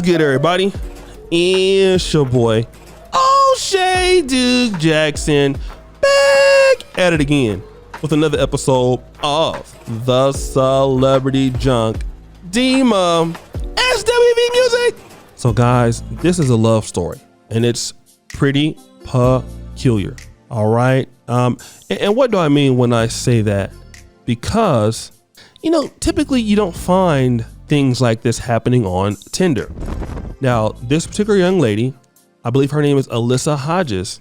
good, everybody? It's your boy, O'Shea Duke Jackson, back at it again with another episode of the Celebrity Junk Dema SWV Music. So guys, this is a love story and it's pretty peculiar. All right. And what do I mean when I say that? Because, you know, typically you don't find things like this happening on Tinder. Now, this particular young lady, I believe her name is Alyssa Hodges.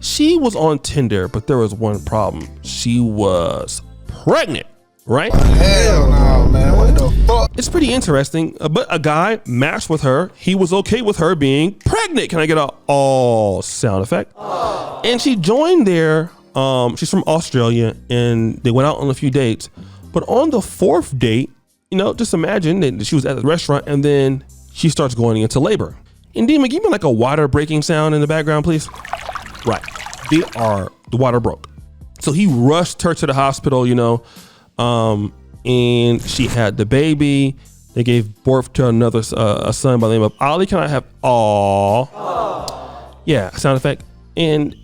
She was on Tinder, but there was one problem. She was pregnant, right? Hell no, man. What the fuck? It's pretty interesting, but a guy matched with her. He was okay with her being pregnant. Can I get a all sound effect? And she joined there. She's from Australia and they went out on a few dates. But on the fourth date, you know, just imagine that she was at the restaurant and then she starts going into labor. And Dema, give me like a water breaking sound in the background, please. Right. The water broke. So he rushed her to the hospital, you know, and she had the baby. They gave birth to another a son by the name of Ollie. Can I have yeah, sound effect. And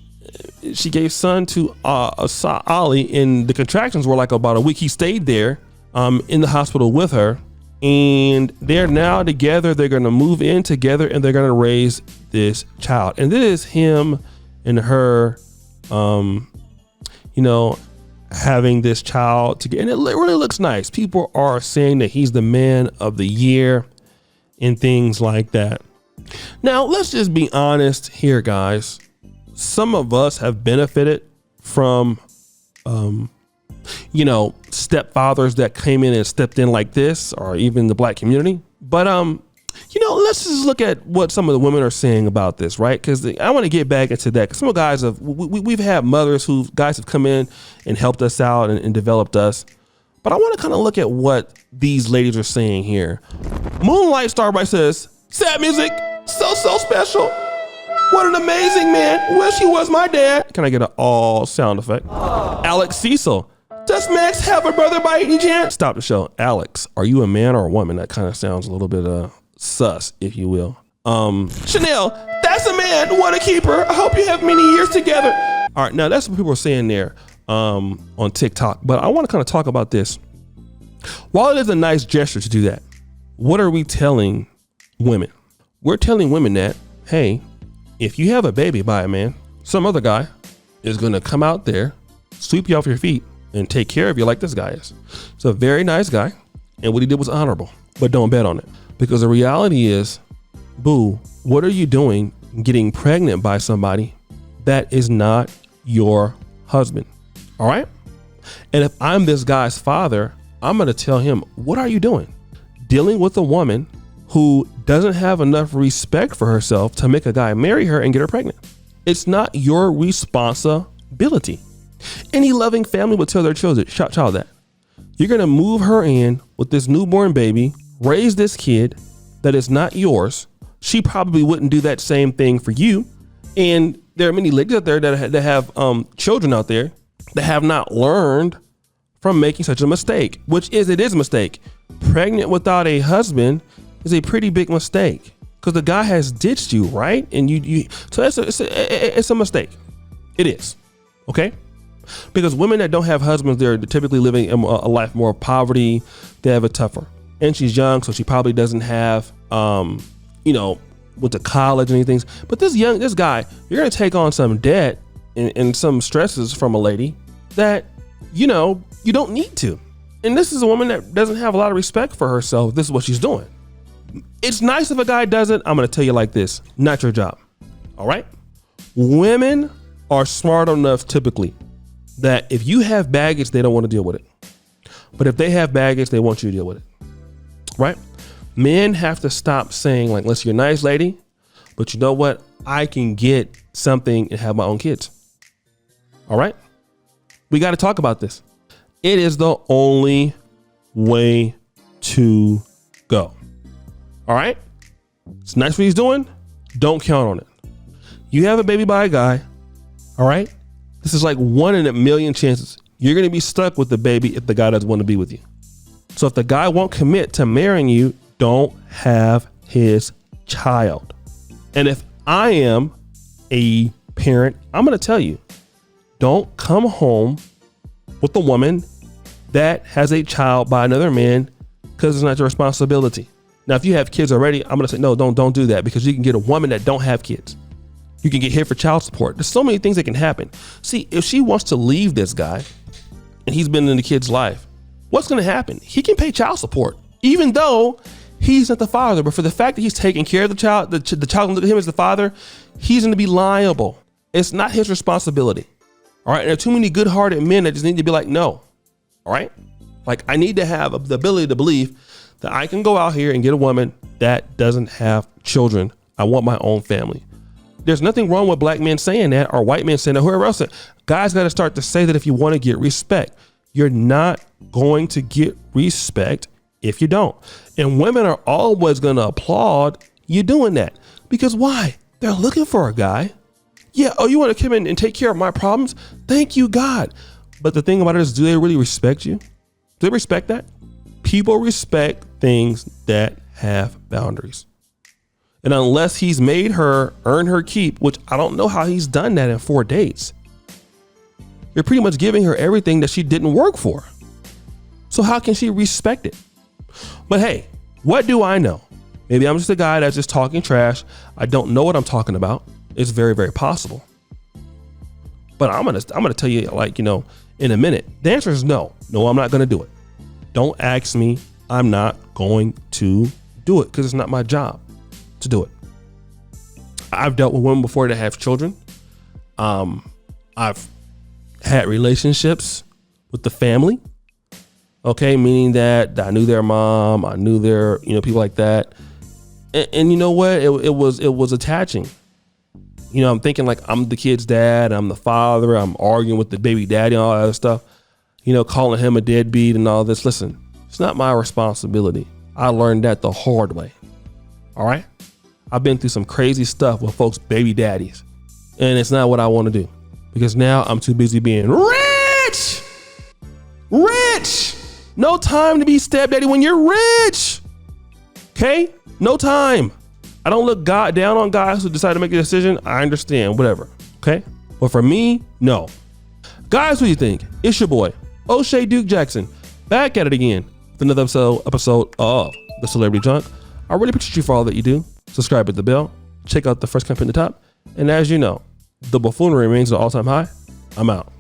she gave son to Ollie, and the contractions were like about a week. He stayed there in the hospital with her, and they're now together. They're going to move in together and they're going to raise this child. And this is him and her, you know, having this child together. And it really looks nice. People are saying that he's the man of the year and things like that. Now, let's just be honest here, guys. Some of us have benefited from, you know, stepfathers that came in and stepped in like this, or even the black community. But, you know, let's just look at what some of the women are saying about this, right? Because I want to get back into that. Because some of the guys we've had mothers guys have come in and helped us out and developed us. But I want to kind of look at what these ladies are saying here. Moonlight Starbright says, sad music, so special. What an amazing man. Wish he was my dad. Can I get an all sound effect? Alex Cecil. Does Max have a brother by any chance? Stop the show. Alex, are you a man or a woman? That kind of sounds a little bit sus, if you will. Chanel, that's a man. What a keeper. I hope you have many years together. All right, now that's what people are saying there on TikTok. But I want to kind of talk about this. While it is a nice gesture to do that, what are we telling women? We're telling women that, hey, if you have a baby by a man, some other guy is going to come out there, sweep you off your feet, and take care of you like this guy is. It's a very nice guy, and what he did was honorable, but don't bet on it. Because the reality is, boo, what are you doing getting pregnant by somebody that is not your husband? All right? And if I'm this guy's father, I'm going to tell him, what are you doing? Dealing with a woman who doesn't have enough respect for herself to make a guy marry her and get her pregnant. It's not your responsibility. Any loving family would tell their child that. You're going to move her in with this newborn baby, raise this kid that is not yours. She probably wouldn't do that same thing for you. And there are many ladies out there that have children out there that have not learned from making such a mistake, it is a mistake. Pregnant without a husband is a pretty big mistake because the guy has ditched you, right? And so it's a mistake. It is, okay? Because women that don't have husbands, they're typically living a life more of poverty. They have it tougher. And she's young, so she probably doesn't have, you know, went to college and anything. But this guy, you're gonna take on some debt and some stresses from a lady that, you know, you don't need to. And this is a woman that doesn't have a lot of respect for herself. This is what she's doing. It's nice if a guy does it. I'm going to tell you like this, not your job. All right. Women are smart enough typically that if you have baggage, they don't want to deal with it. But if they have baggage, they want you to deal with it. Right. Men have to stop saying like, listen, you're a nice lady, but you know what? I can get something and have my own kids. All right. We got to talk about this. It is the only way to go. All right. It's nice what he's doing. Don't count on it. You have a baby by a guy. All right. This is like 1 in a million chances. You're going to be stuck with the baby if the guy doesn't want to be with you. So if the guy won't commit to marrying you, don't have his child. And if I am a parent, I'm going to tell you, don't come home with a woman that has a child by another man because it's not your responsibility. Now, if you have kids already, I'm going to say, no, don't do that, because you can get a woman that don't have kids. You can get hit for child support. There's so many things that can happen. See, if she wants to leave this guy and he's been in the kid's life, what's going to happen? He can pay child support, even though he's not the father. But for the fact that he's taking care of the child, the child can look at him as the father, he's going to be liable. It's not his responsibility. All right. And there are too many good-hearted men that just need to be like, no. All right. Like, I need to have the ability to believe that I can go out here and get a woman that doesn't have children. I want my own family. There's nothing wrong with black men saying that, or white men saying that, whoever else. Guys got to start to say that if you want to get respect. You're not going to get respect if you don't. And women are always going to applaud you doing that. Because why? They're looking for a guy. Yeah. Oh, you want to come in and take care of my problems? Thank you, God. But the thing about it is, do they really respect you? Do they respect that? People respect things that have boundaries. And unless he's made her earn her keep, which I don't know how he's done that in 4 dates, you're pretty much giving her everything that she didn't work for. So how can she respect it? But hey, what do I know? Maybe I'm just a guy that's just talking trash. I don't know what I'm talking about. It's very, very possible. But I'm gonna tell you, like, in a minute. The answer is no. No, I'm not gonna do it. Don't ask me. I'm not going to do it because it's not my job to do it. I've dealt with women before that have children. I've had relationships with the family. Okay, meaning that I knew their mom, I knew their, people like that. And you know what? It was attaching. I'm thinking like I'm the kid's dad, I'm the father, I'm arguing with the baby daddy and all that other stuff. Calling him a deadbeat and all this. Listen, it's not my responsibility. I learned that the hard way. All right. I've been through some crazy stuff with folks' baby daddies, and it's not what I want to do, because now I'm too busy being rich. No time to be stepdaddy when you're rich. Okay. No time. I don't look down on guys who decide to make a decision. I understand, whatever. Okay. But for me, no. Guys, what do you think? It's your boy, O'Shea Duke Jackson, back at it again with another episode of The Celebrity Junk. I really appreciate you for all that you do. Subscribe, hit the bell, check out the first comment at the top. And as you know, the buffoonery remains at an all-time high. I'm out.